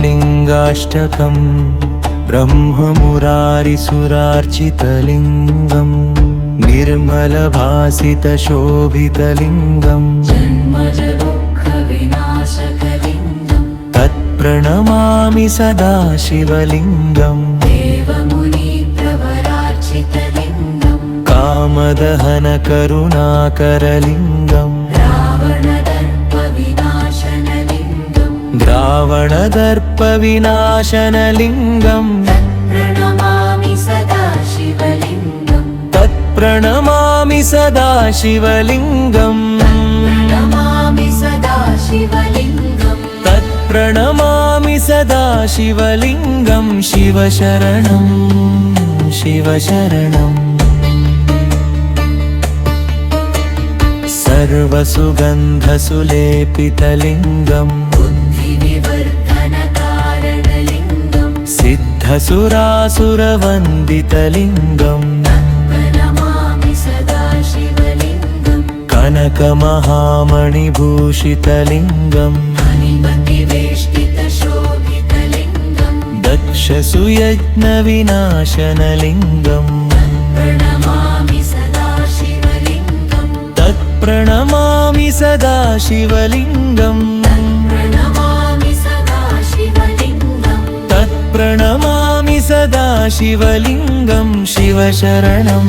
लिङ्गाष्टकं ब्रह्ममुरारिसुरार्चितलिङ्गम् निर्मलभासितशोभितलिङ्गम् तत्प्रणमामि सदा शिवलिङ्गम् कामदहनकरुणाकरलिङ्गम् द्रावणदर्पविनाशनलिङ्गम् तत्प्रणमामि सदा शिवलिङ्गम् तत्प्रणमामि सदा शिवलिङ्गम् शिवशरणं शिवशरणम् सर्वसुगन्धसुलेपितलिङ्गम् सिद्धसुरासुरवन्दितलिङ्गम् कनकमहामणिभूषितलिङ्गम् दक्षसुयज्ञविनाशनलिङ्गम् तत्प्रणमामि सदा शिवलिङ्गम् तत्प्रणमामि सदा शिवलिङ्गम् शिवशरणं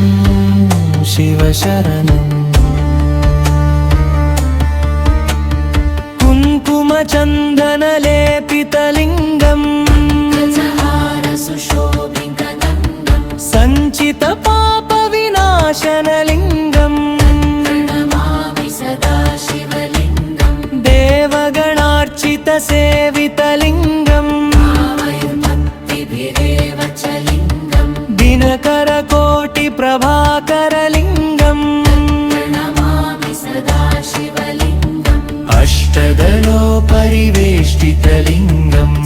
शिवशरणम् कुङ्कुमचन्दनलेपितलिङ्गम् सञ्चितपापविनाशनलिङ्गम् देवगणार्चितसेवितलिङ्गम् दिनकरकोटिप्रभाकरलिङ्गम् अष्टदलोपरिवेष्टितलिङ्गम्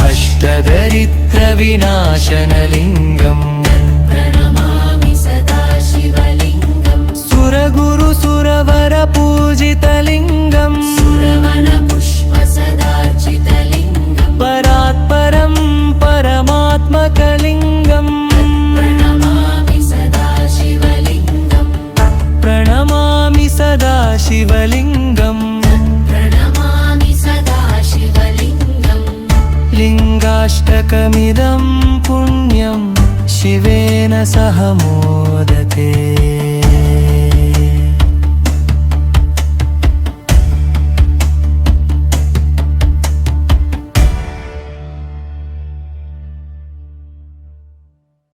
अष्टदरिद्रविनाशनलिङ्गम् सुरगुरुसुरवरपूजितलिङ्गम् परात्परं परमात्मकलिङ्गम् प्रणमामि सदा शिवलिङ्गम् लिङ्गाष्टकमिदं पुण्यं शिवेन सह मोदते।